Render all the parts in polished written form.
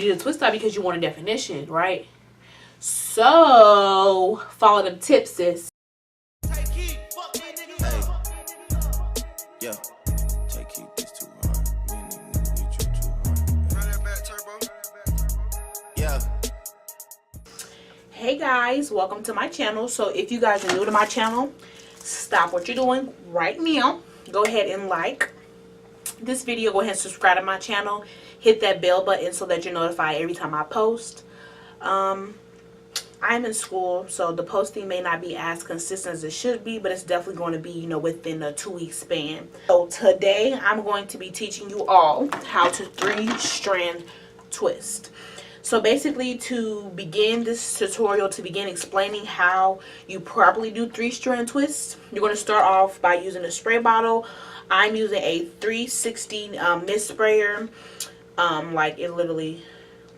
You need a twist out because you want a definition, right? So follow them tips, sis. Yeah. Take heat, this too hard. Me and these niggas get you too hard. Run that back, turbo. Yeah. Hey guys, welcome to my channel. So if you guys are new to my channel, stop what you're doing right now. Go ahead and like this video. Go ahead and subscribe to my channel. Hit that bell button so that you're notified every time I post. I'm in school, so the posting may not be as consistent as it should be, but it's definitely going to be, you know, within a 2-week span. So today I'm going to be teaching you all how to 3-strand twist. So basically, to begin this tutorial, to begin explaining how you properly do 3-strand twists, you're going to start off by using a spray bottle. I'm using a 360 mist sprayer. Like it literally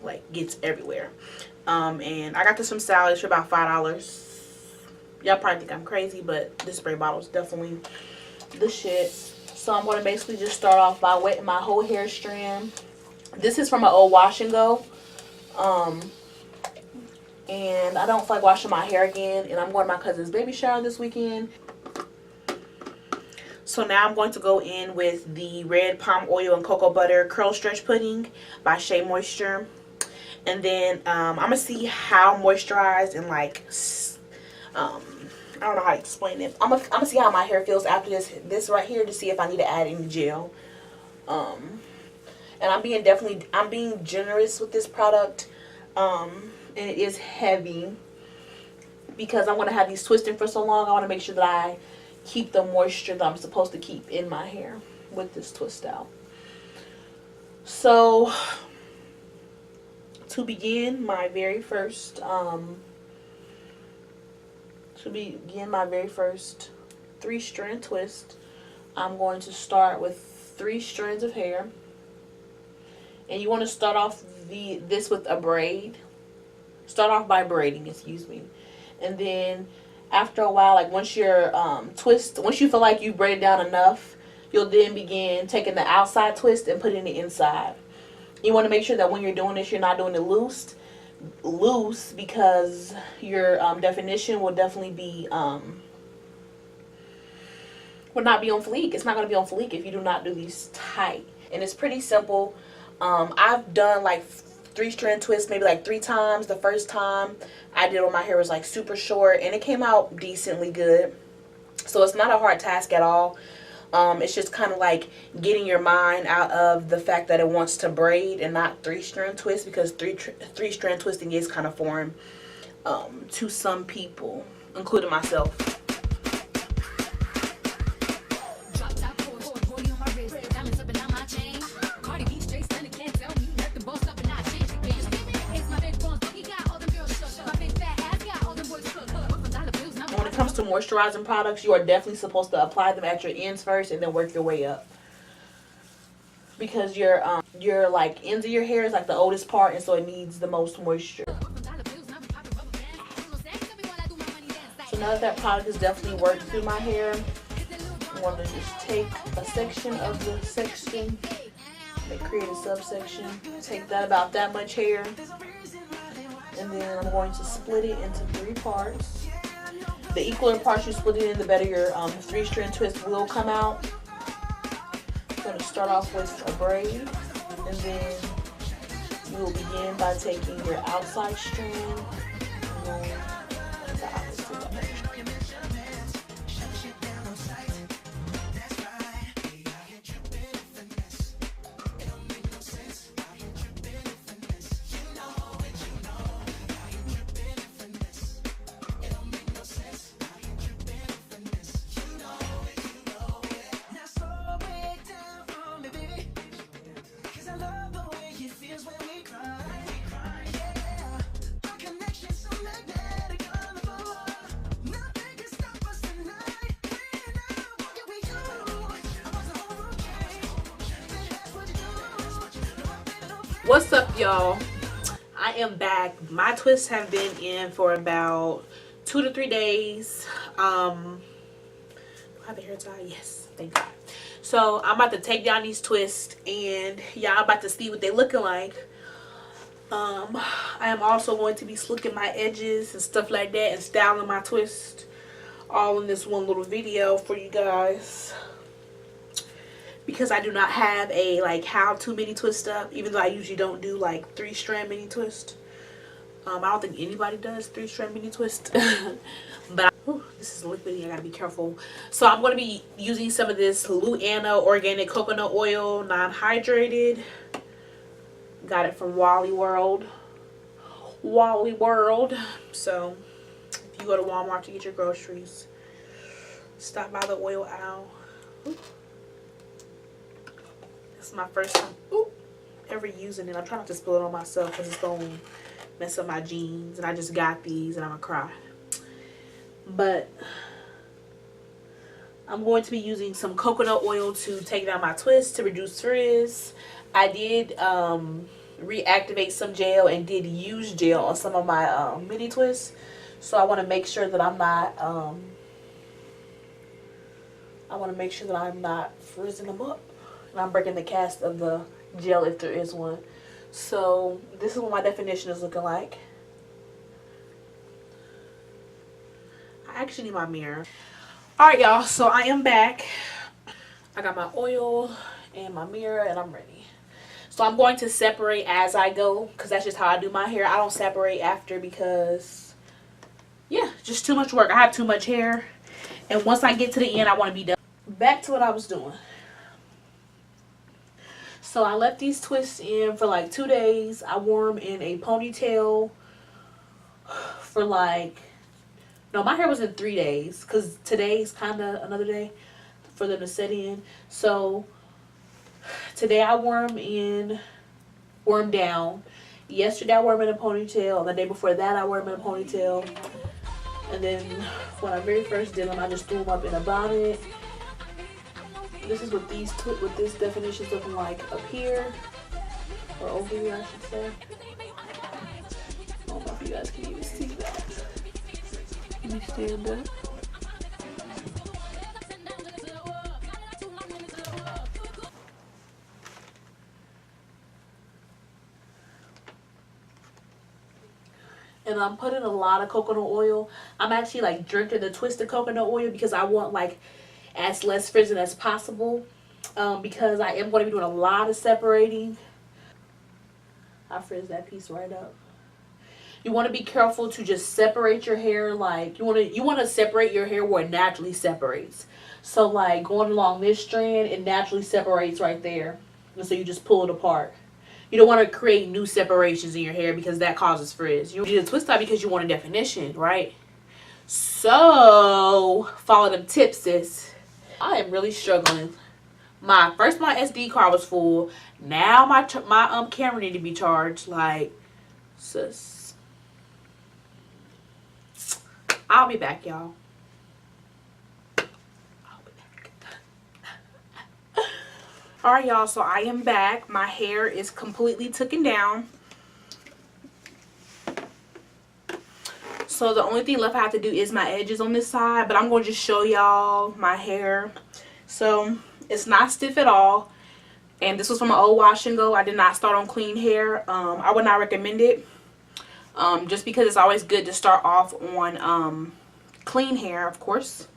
like gets everywhere. And I got this from Sally's for about $5. Y'all probably think I'm crazy, but this spray bottle is definitely the shit. So I'm going to basically just start off by wetting my whole hair strand. This is from an old wash and go. And I don't feel like washing my hair again. And I'm going to my cousin's baby shower this weekend. So now I'm going to go in with the red palm oil and cocoa butter curl stretch pudding by Shea Moisture. And then I'm going to see how moisturized and like, I don't know how to explain it. I'm gonna see how my hair feels after this right here to see if I need to add any gel. And I'm being generous with this product. And it is heavy because I'm going to have these twisting for so long. I want to make sure that I keep the moisture that I'm supposed to keep in my hair with this twist out. So to begin my very first 3-strand twist, I'm going to start with 3 strands of hair. And you want to start off this with a braid. Start off by braiding, excuse me. And then after a while, like once you're once you feel like you've braided down enough, you'll then begin taking the outside twist and putting it inside. You want to make sure that when you're doing this, you're not doing it loose because your definition will definitely be will not be on fleek. It's not going to be on fleek if you do not do these tight. And it's pretty simple. I've done like 3-strand twists maybe like 3 times. The first time I did when my hair was like super short, and it came out decently good. So it's not a hard task at all. It's just kind of like getting your mind out of the fact that it wants to braid and not 3-strand twist, because 3-strand twisting is kind of foreign to some people, including myself. Comes to moisturizing products, you are definitely supposed to apply them at your ends first and then work your way up, because your like ends of your hair is like the oldest part, and so it needs the most moisture. So now that product is definitely worked through my hair, I'm going to just take a section of the section, create a subsection, take that about that much hair, and then I'm going to split it into 3 parts. The equaler parts you split it in, the better your 3-strand twist will come out. I'm going to start off with a braid, and then you will begin by taking your outside strand and going the opposite direction. What's up, y'all? I am back. My twists have been in for about 2 to 3 days. Do I have a hair tie? Yes, thank God. So I'm about to take down these twists, and y'all about to see what they looking like. I am also going to be slicking my edges and stuff like that and styling my twist all in this one little video for you guys, because I do not have a like how to mini twist up, even though I usually don't do like 3-strand mini twist. I don't think anybody does 3-strand mini twist. But this is liquidy, I gotta be careful. So I'm gonna be using some of this Luana organic coconut oil, non-hydrated. Got it from Wally World. So if you go to Walmart to get your groceries, stop by the oil aisle. This is my first time ever using it. I'm trying not to spill it on myself because it's going to mess up my jeans. And I just got these and I'm going to cry. But I'm going to be using some coconut oil to take down my twist, to reduce frizz. I did reactivate some gel and did use gel on some of my mini twists. So I want to make sure that I'm not frizzing them up. And I'm breaking the cast of the gel if there is one. So this is what my definition is looking like. I actually need my mirror. Alright y'all, so I am back. I got my oil and my mirror and I'm ready. So I'm going to separate as I go because that's just how I do my hair. I don't separate after because, yeah, just too much work. I have too much hair. And once I get to the end, I want to be done. Back to what I was doing. So I left these twists in for like 2 days. I wore them in a ponytail for like, no, my hair was in 3 days because today's kind of another day for them to set in. So today I wore them down. Yesterday I wore them in a ponytail. And the day before that I wore them in a ponytail. And then when I very first did them, I just threw them up in a bonnet. This is what this definition is looking like up here. Or over here, I should say. I don't know if you guys can even see that. Let me stand up. And I'm putting a lot of coconut oil. I'm actually like drinking the twisted coconut oil because I want like as less frizzing as possible. Because I am going to be doing a lot of separating. I frizz that piece right up. You want to be careful to just separate your hair. Like you want to separate your hair where it naturally separates. So like going along this strand, it naturally separates right there. And so you just pull it apart. You don't want to create new separations in your hair because that causes frizz. You need a twist out because you want a definition, right? So follow them tips, sis. I am really struggling. My SD card was full. Now my camera need to be charged. Like, sis. I'll be back, y'all. Alright, y'all, so I am back. My hair is completely taken down. So the only thing left I have to do is my edges on this side. But I'm going to just show y'all my hair. So it's not stiff at all. And this was from an old wash and go. I did not start on clean hair. I would not recommend it. Just because it's always good to start off on clean hair, of course.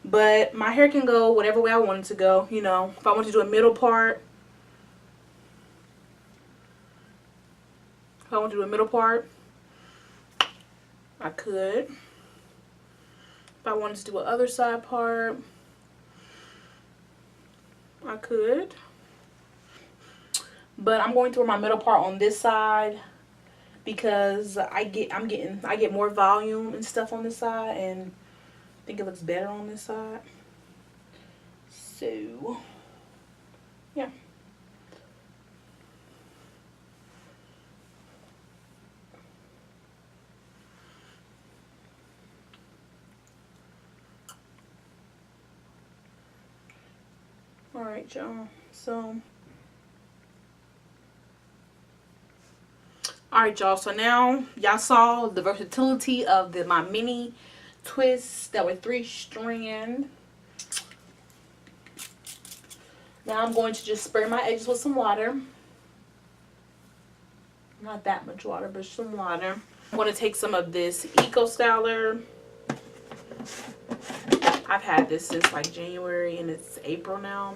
But my hair can go whatever way I want it to go, you know. If I want to do a middle part. If I want to do a middle part, I could. If I wanted to do an other side part, I could. But I'm going to wear my middle part on this side because I get more volume and stuff on this side, and I think it looks better on this side. So, yeah. Alright, y'all. So, alright, y'all. So now, y'all saw the versatility of my mini twists that were 3-strand. Now I'm going to just spray my edges with some water. Not that much water, but some water. I'm going to take some of this Eco Styler. I've had this since like January and it's April now.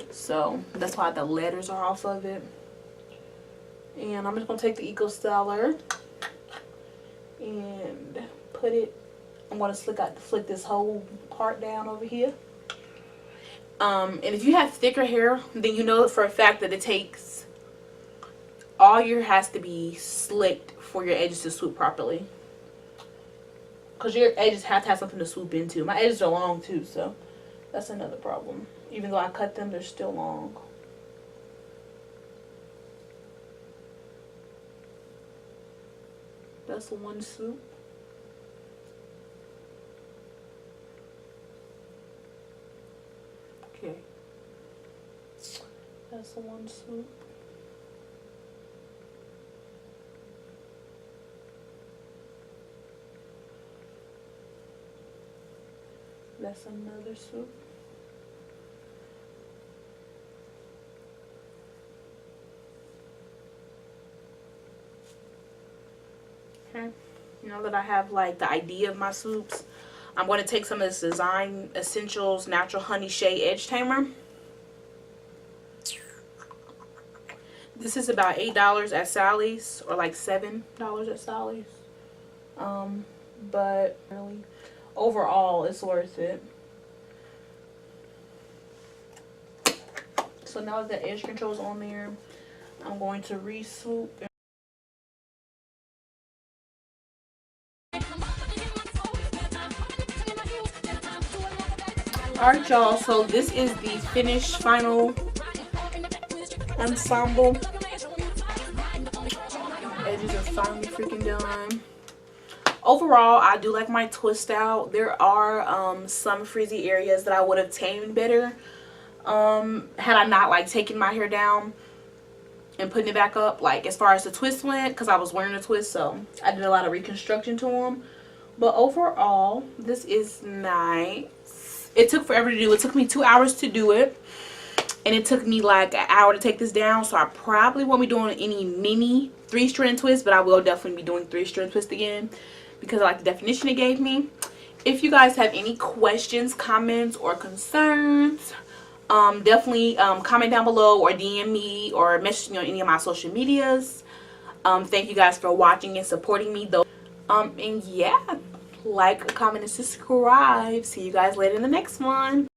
So that's why the letters are off of it. And I'm just going to take the Eco Styler and put it, I'm going to flick this whole part down over here. And if you have thicker hair, then you know for a fact that it takes, all your hair has to be slicked for your edges to swoop properly. Because your edges have to have something to swoop into. My edges are long too, so that's another problem. Even though I cut them, they're still long. That's one swoop. Okay. That's the one swoop. That's another swoop. Okay. Now that I have like the idea of my swoops, I'm going to take some of this Design Essentials Natural Honey Shea Edge Tamer. This is about $8 at Sally's, or like $7 at Sally's. But really, overall, it's worth it. So now that the edge control is on there, I'm going to re-swoop. Alright y'all, so this is the finished final ensemble. Edges are finally freaking done. Overall, I do like my twist out. There are some frizzy areas that I would have tamed better had I not like taken my hair down and putting it back up, like as far as the twist went, because I was wearing a twist, so I did a lot of reconstruction to them. But overall, this is nice. It took forever to do. It took me 2 hours to do it, and it took me like an hour to take this down. So I probably won't be doing any mini 3-strand twists, but I will definitely be doing 3-strand twist again because I like the definition it gave me. If you guys have any questions, comments, or concerns, definitely comment down below or DM me or message me on any of my social medias. Thank you guys for watching and supporting me though. And yeah, like, comment, and subscribe. See you guys later in the next one.